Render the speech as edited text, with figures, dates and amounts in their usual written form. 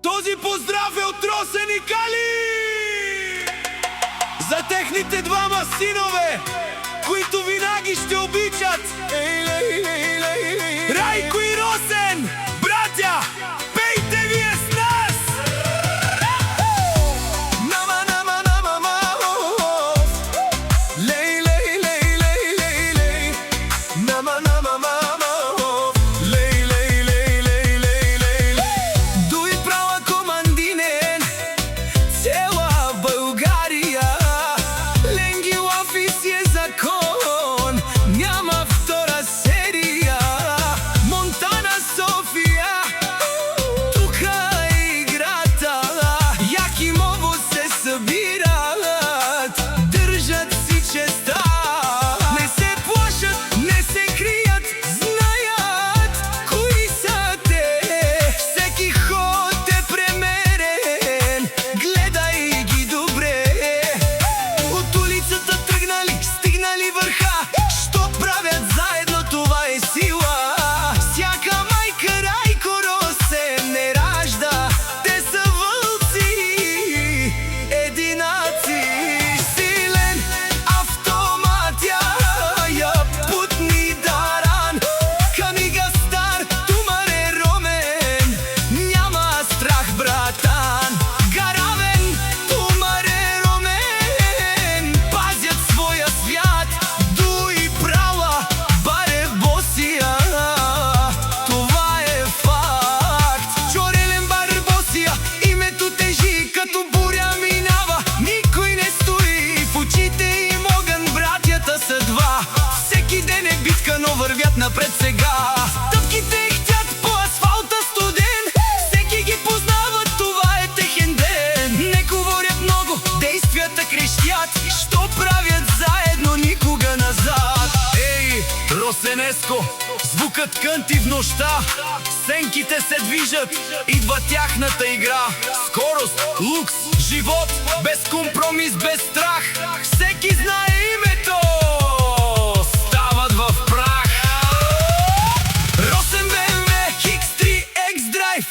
Този поздрав е от Росен и Кали за техните двама синове, които винаги ще обичат. Райко и Росен, братя, пейте вие с нас! Нама, нама, нама, мамов. Лей, лей, лей, лей, лей, лей. Нама, нама, мамов. Лей, лей, лей, лей, лей, лей, лей. Дуй права командинен, цела България. Ленги лафи си е закон, няма втора серия. Монтана, София, тука е играта. Якимово се събират, държат си честа. Не се плашат, не се крият, знаят кои са те. Всеки ход е премерен, гледай ги добре. От улицата тръгнали, стигнали върха. Що правят заедно, това е сила. Всяка майка Райко Росен не ражда, те са вълци, единаци. Силен автомат я путни даран. Камига стар, тумаре Ромен, няма страх братан. Гаравен, тумаре Ромен, пазят своя свят. Дуй права, баре Босия, това е факт. Чорелен бар Босия, името тежи като буря минава. Никой не стои в очите им огън, братята са два. Всеки ден е битка, но вървят напред сега. Стъпките ихтят по асфалта студен, всеки ги познава, това е техен ден. Не говорят много, действията крещят. Що правят заедно, никога назад. Ей, Росенеско, звукът кънти в нощта. Сенките се движат, идва тяхната игра. Скорост, лукс, живот, без компромис, без страх. Всеки знае името, стават в прах. Росен БМВ, X3, X-Drive,